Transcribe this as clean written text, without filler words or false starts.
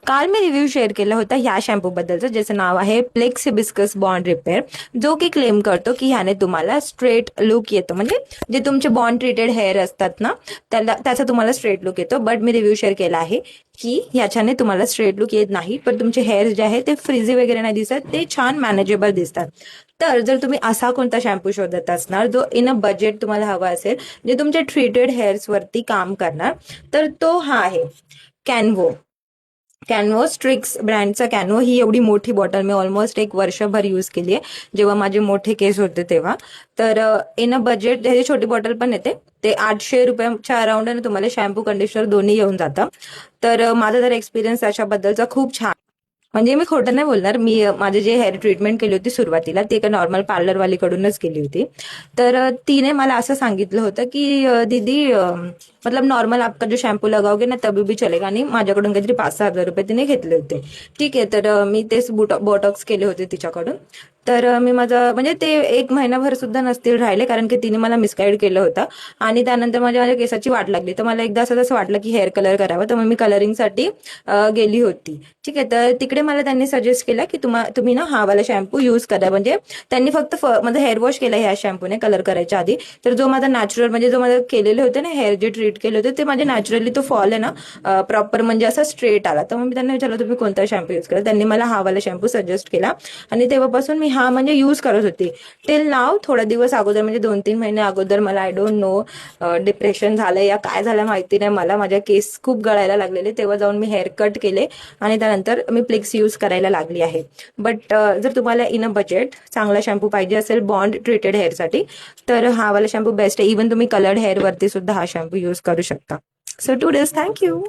काल मी review share केला होता ह्या शॅम्पू बद्दलचं, ज्याचं नाव आहे प्लेक्स हिबिस्कस बॉन्ड रिपेअर, जो की क्लेम करतो की ह्याने तुम्हाला स्ट्रेट लुक येतो. म्हणजे जे तुमचे बॉन्ड ट्रीटेड हेअर असतात ना, त्याचा तुम्हाला स्ट्रेट लुक येतो. बट मी रिव्ह्यू शेअर केला आहे की ह्याच्याने तुम्हाला स्ट्रेट लुक येत नाही, पण तुमचे हेअर जे आहे ते फ्रिझी वगैरे नाही दिसत, ते छान मॅनेजेबल दिसतात. तर जर तुम्ही असा कोणता शॅम्पू शोधत असणार जो इन अ बजेट तुम्हाला हवा असेल, जे तुमच्या ट्रीटेड हेअर्स वरती काम करणार, तर तो हा आहे कॅनवो. कॅनवो स्ट्रिक्स ब्रँडचा कॅनवो. ही एवढी मोठी बॉटल मी ऑलमोस्ट एक वर्षभर यूज केली आहे, जेव्हा माझे मोठे केस होते तेव्हा. तर इन अ बजेट ह्याची छोटी बॉटल पण येते. ते 800 रुपयाच्या अराउंड तुम्हाला शॅम्पू कंडिशनर दोन्ही येऊन जातं. तर माझा जर एक्सपिरियन्स त्याच्याबद्दलचा खूप छान. म्हणजे मी खोटं नाही बोलणार, मी माझे जे हेअर ट्रीटमेंट केली होती सुरुवातीला, ती एका नॉर्मल पार्लरवालीकडूनच केली होती. तर तिने मला असं सांगितलं होतं की दीदी मतलब नॉर्मल आपका जो शॅम्पू लगाओगे ना तभी भी चलेगा. आणि माझ्याकडून काहीतरी 5-6 हजार रुपये तिने घेतले होते. ठीक आहे, तर मी तेच बोटॉक्स केले होते तिच्याकडून. तर मी माझं म्हणजे ते 1 महिनाभर सुद्धा नसतील राहिले, कारण की तिने मला मिसगाईड केलं होतं. आणि त्यानंतर माझ्या केसाची वाट लागली, तर मला एकदा असं वाटलं की हेअर कलर करावं, तर मग मी कलरिंगसाठी गेली होती. ठीक आहे, तर तिकडे मला त्यांनी सजेस्ट केलं की तुम्ही ना हा वाला शॅम्पू यूज करा. म्हणजे त्यांनी फक्त माझं हेअर वॉश केलं ह्या शॅम्पूने कलर करायच्या आधी. तर जो माझा नॅचरल म्हणजे जो माझं केलेले होते ना हेअर जे ट्रीट केले होते, ते माझे नॅचरली तो फॉल आहे ना प्रॉपर म्हणजे असा स्ट्रेट आला. तर मग मी त्यांना विचारलं तुम्ही कोणता शॅम्पू यूज केला. त्यांनी मला हा वाला शॅम्पू सजेस्ट केला आणि तेव्हापासून मी हा म्हणजे यूज करत होती टिल नाव. थोड्या दिवस अगोदर म्हणजे 2-3 महिने अगोदर मला आय डोंट नो डिप्रेशन झालं या काय झालं माहिती नाही मला, माझ्या केस खूप गळायला लागलेले. तेव्हा जाऊन मी हेअर कट केले आणि त्यानंतर मी प्लेक्स यूज करायला लागली आहे. बट जर तुम्हाला इन अ बजेट चांगला शॅम्पू पाहिजे असेल बॉन्ड ट्रीटेड हेअरसाठी, तर हा वाला शॅम्पू बेस्ट आहे. इव्हन तुम्ही कलर्ड हेअरवरती सुद्धा हा शॅम्पू यूज करू शकता. So two days, thank you.